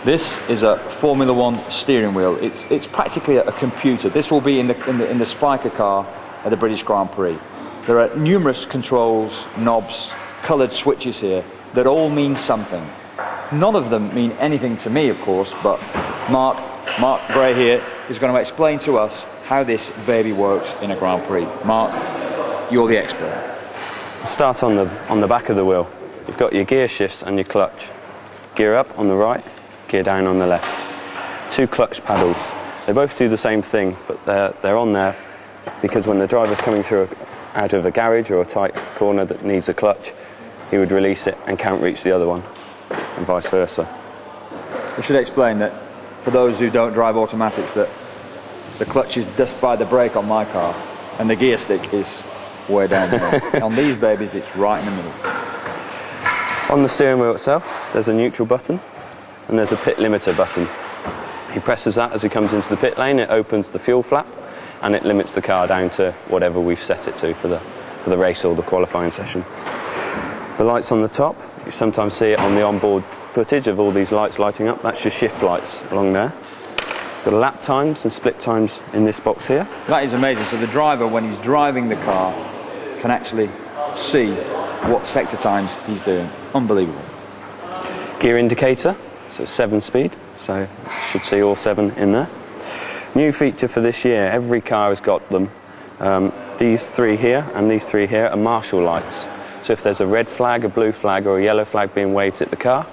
This is a Formula One steering wheel. It's practically a computer. This will be in the Spyker car at the British Grand Prix. There are numerous controls, knobs, coloured switches here that all mean something. None of them mean anything to me, of course, but Mark Gray here is going to explain to us how this baby works in a Grand Prix. Mark, you're the expert. Start on the back of the wheel. You've got your gear shifts and your clutch. Gear up on the right, gear down on the left. Two clutch paddles. They both do the same thing, but they're on there because when the driver's coming through out of a garage or a tight corner that needs a clutch, he would release it and can't reach the other one, and vice versa. We should explain that for those who don't drive automatics, that the clutch is just by the brake on my car and the gear stick is way down there. On these babies it's right in the middle. On the steering wheel itself there's a neutral button and there's a pit limiter button. He presses that as he comes into the pit lane, it opens the fuel flap and it limits the car down to whatever we've set it to for the race or the qualifying session. The lights on the top, you sometimes see it on the onboard footage of all these lights lighting up. That's your shift lights along there. Got lap times and split times in this box here. That is amazing. So the driver, when he's driving the car, can actually see what sector times he's doing. Unbelievable. Gear indicator, so 7-speed, so you should see all 7 in there. New feature for this year, every car has got them. These 3 here and these 3 here are marshal lights. So if there's a red flag, a blue flag or a yellow flag being waved at the car,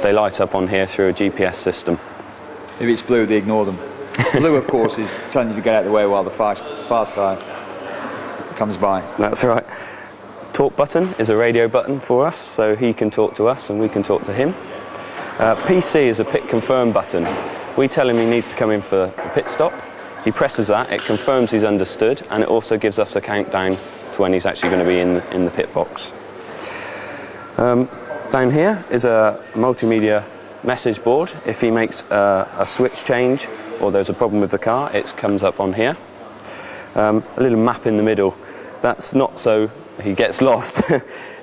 they light up on here through a GPS system. If it's blue, they ignore them. Blue, of course, is telling you to get out of the way while the fast car comes by. That's right. Talk button is a radio button for us, so he can talk to us and we can talk to him. PC is a pit confirm button. We tell him he needs to come in for a pit stop. He presses that, it confirms he's understood, and it also gives us a countdown to when he's actually going to be in the pit box. Down here is a multimedia message board. If he makes a switch change or there's a problem with the car, it comes up on here. A little map in the middle. That's not so he gets lost.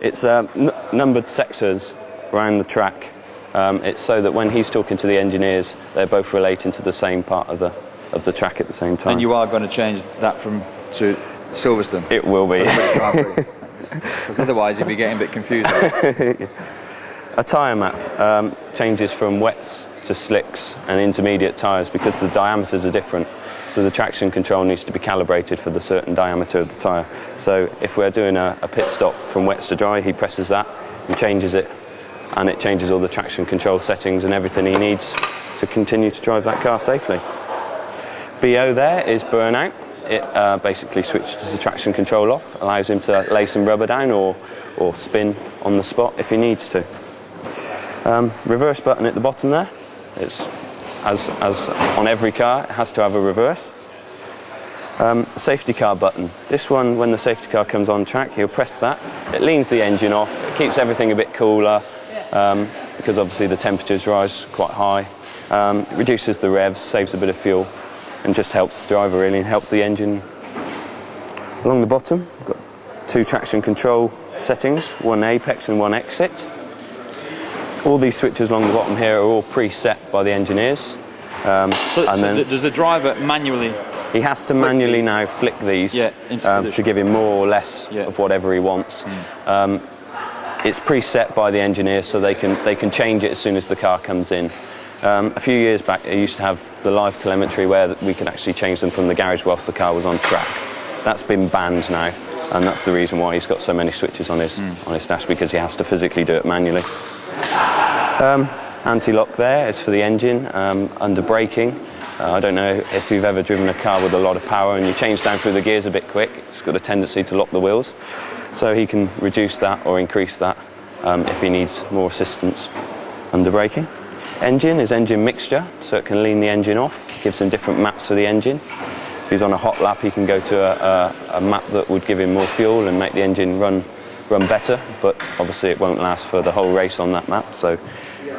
It's numbered sectors around the track. It's so that when he's talking to the engineers, they're both relating to the same part of the track at the same time. And you are going to change that to Silverstone? It will be. Because otherwise you'd be getting a bit confused. A tyre map changes from wets to slicks and intermediate tyres because the diameters are different. So the traction control needs to be calibrated for the certain diameter of the tyre. So if we're doing a pit stop from wets to dry, he presses that and changes it, and it changes all the traction control settings and everything he needs to continue to drive that car safely. BO there is burnout. It basically switches the traction control off, allows him to lay some rubber down or spin on the spot if he needs to. Reverse button at the bottom there. It's as on every car, it has to have a reverse. Safety car button. This one, when the safety car comes on track, he'll press that. It leans the engine off. It keeps everything a bit cooler because obviously the temperatures rise quite high. It reduces the revs, saves a bit of fuel, and just helps the driver really, and helps the engine. Along the bottom, we've got 2 traction control settings, one apex and one exit. All these switches along the bottom here are all preset by the engineers. Does the driver manually? He has to manually now flick these to give him more or less of whatever he wants. It's preset by the engineers, so they can change it as soon as the car comes in. A few years back, they used to have the live telemetry where we could actually change them from the garage whilst the car was on track. That's been banned now, and that's the reason why he's got so many switches on his dash, because he has to physically do it manually. Anti-lock there is for the engine under braking. I don't know if you've ever driven a car with a lot of power and you change down through the gears a bit quick. It's got a tendency to lock the wheels, so he can reduce that or increase that if he needs more assistance under braking. Engine is engine mixture, so it can lean the engine off, gives him different maps for the engine. If he's on a hot lap, he can go to a map that would give him more fuel and make the engine run better, but obviously it won't last for the whole race on that map, so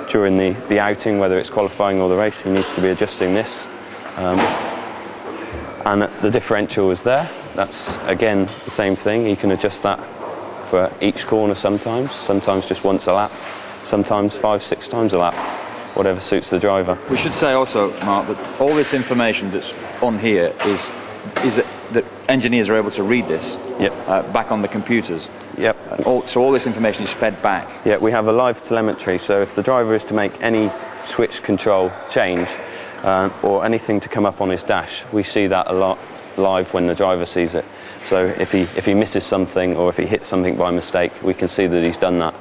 during the outing, whether it's qualifying or the race, he needs to be adjusting this. And the differential is there. That's, again, the same thing. He can adjust that for each corner sometimes just once a lap, sometimes 5-6 times a lap, whatever suits the driver. We should say also, Mark, that all this information that's on here is that engineers are able to read this back on the computers. Yep. So all this information is fed back. Yeah, we have a live telemetry, so if the driver is to make any switch control change or anything to come up on his dash, we see that a lot live when the driver sees it. So if he misses something or if he hits something by mistake, we can see that he's done that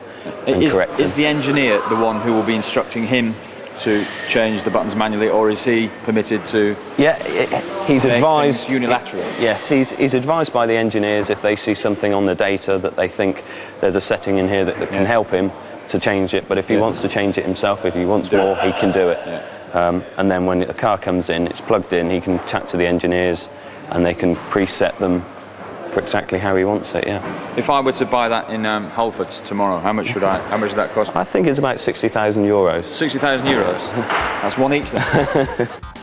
and correct him. Is the engineer the one who will be instructing him to change the buttons manually, or is he permitted to? Yeah, he's advised unilaterally. Yes, he's advised by the engineers if they see something on the data that they think there's a setting in here that can help him to change it. But if he wants to change it himself, if he wants more, he can do it. Yeah. And then when the car comes in, it's plugged in, he can chat to the engineers and they can preset them for exactly how he wants it. Yeah. If I were to buy that in Halford tomorrow, how much would that cost? I think it's about €60,000. 60,000 euros. That's one each then.